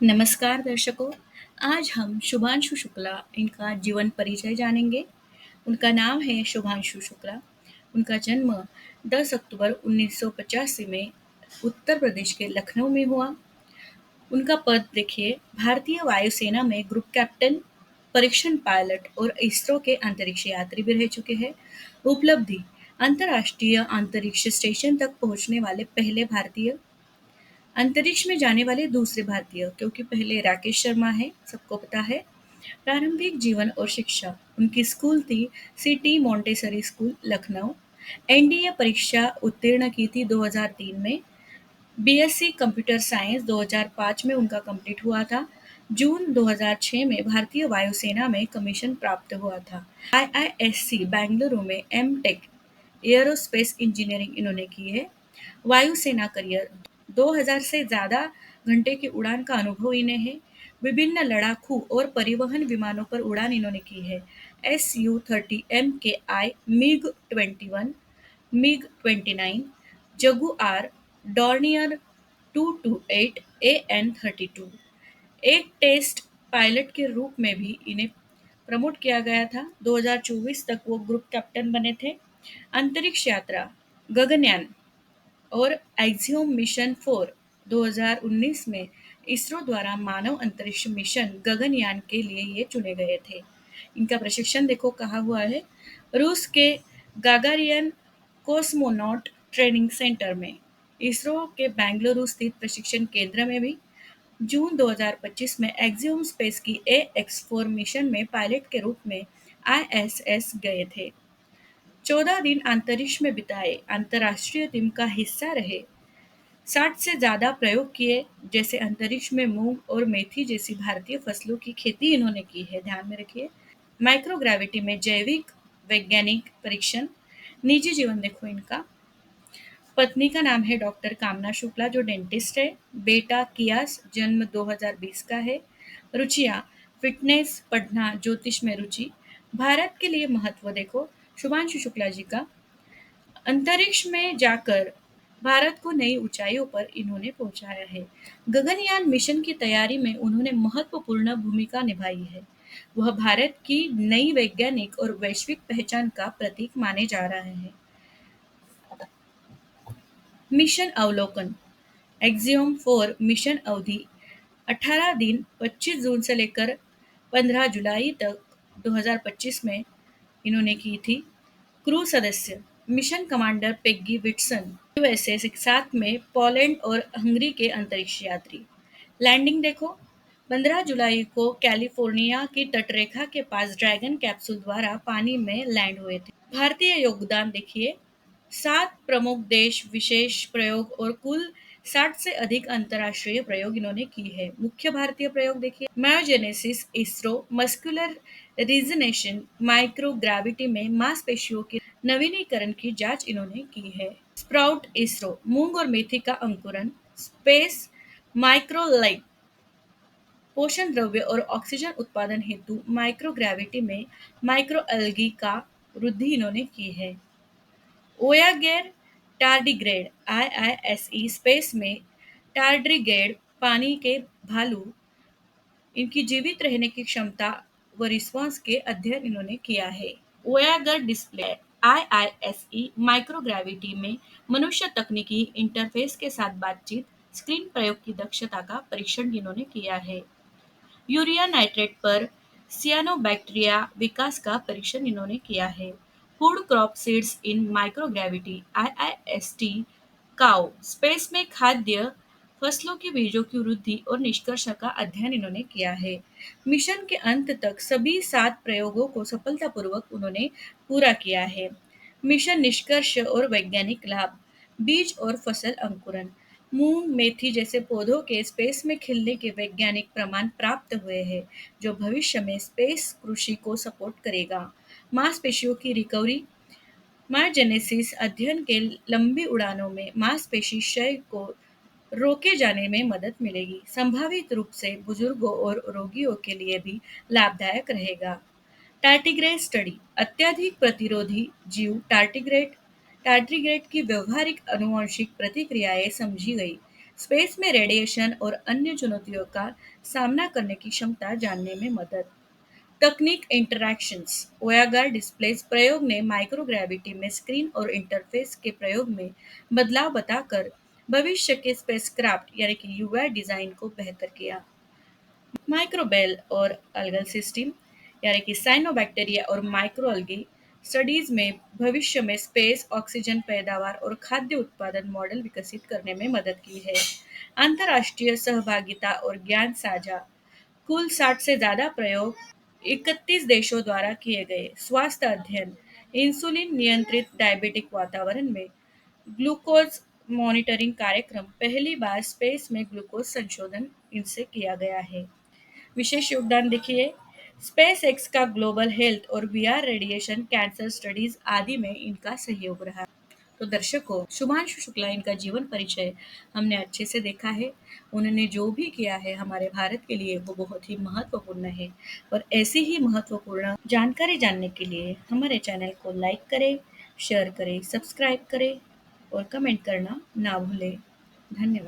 नमस्कार दर्शकों। आज हम शुभांशु शुक्ला इनका जीवन परिचय जानेंगे। उनका नाम है शुभांशु शुक्ला। उनका जन्म 10 अक्टूबर 1985 में उत्तर प्रदेश के लखनऊ में हुआ। उनका पद देखिए, भारतीय वायुसेना में ग्रुप कैप्टन, परीक्षण पायलट और इसरो के अंतरिक्ष यात्री भी रह चुके हैं। उपलब्धि, अंतर्राष्ट्रीय अंतरिक्ष स्टेशन तक पहुंचने वाले पहले भारतीय, अंतरिक्ष में जाने वाले दूसरे भारतीय, क्योंकि पहले राकेश शर्मा है, सबको पता है। प्रारंभिक जीवन और शिक्षा, उनकी स्कूल थी city Montessori school Lucknow. NDA परीक्षा उत्तीर्ण की थी 2003 में। बीएससी कंप्यूटर साइंस 2005 में उनका कंप्लीट हुआ था। जून 2006 में भारतीय वायुसेना में कमीशन प्राप्त हुआ था। आईआईएससी बेंगलुरु में एमटेक एयरोस्पेस इंजीनियरिंग इन्होंने की है। वायुसेना करियर, 2000 से ज़्यादा घंटे की उड़ान का अनुभव इन्हें है। विभिन्न लड़ाकू और परिवहन विमानों पर उड़ान इन्होंने की है। SU-30 MKI, MiG-21, MiG-29, Jaguar, Dornier 228, AN-32। एक टेस्ट पायलट के रूप में भी इन्हें प्रमोट किया गया था। 2024 तक वो ग्रुप कैप्टन बने थे। अंतरिक्ष यात्रा, गगनयान और एक्सियोम मिशन 4 2019 में इसरो द्वारा मानव अंतरिक्ष मिशन गगनयान के लिए ये चुने गए थे। इनका प्रशिक्षण देखो कहाँ हुआ है, रूस के गागारियन कॉस्मोनॉट ट्रेनिंग सेंटर में, इसरो के बेंगलुरु स्थित प्रशिक्षण केंद्र में भी। जून 2025 में एक्सियोम स्पेस की AX4 मिशन में पायलट के रूप में ISS गए थे। 14 दिन अंतरिक्ष में बिताए, अंतर्राष्ट्रीय टीम का हिस्सा रहे। 60 से ज़्यादा प्रयोग किए, जैसे अंतरिक्ष में मूंग और मेथी जैसी भारतीय फसलों की खेती इन्होंने की है, ध्यान में रखिए। माइक्रोग्रेविटी में जैविक वैज्ञानिक परीक्षण। निजी जीवन देखो इनका, पत्नी का नाम है डॉक्टर कामना शुक्ला जो डेंटिस्ट है। बेटा कियास, जन्म 2020 का है। रुचियाँ, फिटनेस, पढ़ना, ज्योतिष में रुचि। भारत के लिए महत्व देखो, शुभांशु शुक्ला जी का अंतरिक्ष में जाकर भारत को नई ऊंचाइयों पर इन्होंने पहुंचाया है। गगनयान मिशन की तैयारी में उन्होंने महत्वपूर्ण भूमिका निभाई है। वह भारत की नई वैज्ञानिक और वैश्विक पहचान का प्रतीक माने जा रहे हैं। मिशन अवलोकन, एक्सियोम 4 मिशन अवधि 18 दिन 25 जून से लेकर 15 जुलाई तक 2025 में इन्होंने की थी। क्रू सदस्य, मिशन कमांडर पेग्गी विटसन, यूएसए के साथ में पोलैंड और हंगरी के अंतरिक्ष यात्री। लैंडिंग देखो, 15 जुलाई को कैलिफोर्निया की तटरेखा के पास ड्रैगन कैप्सूल द्वारा पानी में लैंड हुए थे। भारतीय योगदान देखिए, 7 प्रमुख देश विशेष प्रयोग और कुल 60 से अधिक अंतर्राष्ट्रीय प्रयोग इन्होंने की है। मुख्य भारतीय प्रयोग देखिए, मायोजेनेसिस इसरो मस्कुलर रिजनेशन माइक्रोग्राविटी में मांसपेशियों के नवीनीकरण की जांच इन्होंने की है। स्प्राउट इसरो मूंग और मेथी का अंकुरन। स्पेस माइक्रोलाइट पोषण द्रव्य और ऑक्सीजन उत्पादन हेतु माइक्रोग्राविटी में माइक्रोएल्गी का वृद्धि इन्होंने की है। वोयागर टार्डिग्रेड आईआईएसई स्पेस में टार्डिग्रेड पानी के भालू, इनकी जीवित रहने की क्षमता व रिस्पॉन्स के अध्ययन इन्होंने किया है। वोयागर डिस्प्ले आईआईएसई माइक्रोग्रेविटी में मनुष्य तकनीकी इंटरफेस के साथ बातचीत, स्क्रीन प्रयोग की दक्षता का परीक्षण इन्होंने किया है। यूरिया नाइट्रेट पर सियानोबैक्टीरिया विकास का परीक्षण इन्होंने किया है। Food crop seeds in microgravity IIST काओ स्पेस में खाद्य फसलों के बीजों की वृद्धि और निष्कर्ष का अध्ययन इन्होंने किया है। मिशन के अंत तक सभी 7 प्रयोगों को सफलतापूर्वक उन्होंने पूरा किया है। मिशन निष्कर्ष और वैज्ञानिक लाभ, बीज और फसल अंकुरन, मूंग मेथी जैसे पौधों के स्पेस में खिलने के वैज्ञानिक प्रमाण प्राप्त हुए हैं, जो भविष्य में स्पेस कृषि को सपोर्ट करेगा। मांसपेशियों की रिकवरी, मायोजेनेसिस अध्ययन के लंबी उड़ानों में मांसपेशी क्षय को रोके जाने में मदद मिलेगी। संभावित रूप से बुजुर्गों और रोगियों के लिए भी लाभदायक रहेगा। टार्टिग्रेड स्टडी, अत्यधिक प्रतिरोधी जीव टार्टिग्रेड टार्टिग्रेड की व्यवहारिक आनुवंशिक प्रतिक्रियाएं समझी गई। स्पेस में रेडिएशन और अन्य चुनौतियों का सामना करने की क्षमता जानने में मदद। तकनीक इंटरैक्शंस वोयागर डिस्प्लेस प्रयोग ने माइक्रोग्रेविटी में स्क्रीन और इंटरफेस के प्रयोग में बदलाव बताकर भविष्य के स्पेसक्राफ्ट यानी कि यूआई डिज़ाइन को बेहतर किया। माइक्रोबेल और अल्गल सिस्टम यानी कि साइनोबैक्टीरिया और माइक्रोअल्गी स्टडीज में भविष्य में स्पेस ऑक्सीजन पैदावार और खाद्य उत्पादन मॉडल विकसित करने में मदद की है। अंतर्राष्ट्रीय सहभागिता और ज्ञान साझा कुल 60 से ज़्यादा प्रयोग 31 देशों द्वारा किए गए। स्वास्थ्य अध्ययन इंसुलिन नियंत्रित डायबिटिक वातावरण में ग्लूकोज मॉनिटरिंग कार्यक्रम पहली बार स्पेस में ग्लूकोज संशोधन इनसे किया गया है। विशेष योगदान देखिए, स्पेस एक्स का ग्लोबल हेल्थ और वीआर रेडिएशन कैंसर स्टडीज आदि में इनका सहयोग रहा। तो दर्शकों, शुभांशु शुक्ला इनका जीवन परिचय हमने अच्छे से देखा है। उन्होंने जो भी किया है हमारे भारत के लिए वो बहुत ही महत्वपूर्ण है। और ऐसी ही महत्वपूर्ण जानकारी जानने के लिए हमारे चैनल को लाइक करें, शेयर करें, सब्सक्राइब करें और कमेंट करना ना भूलें। धन्यवाद।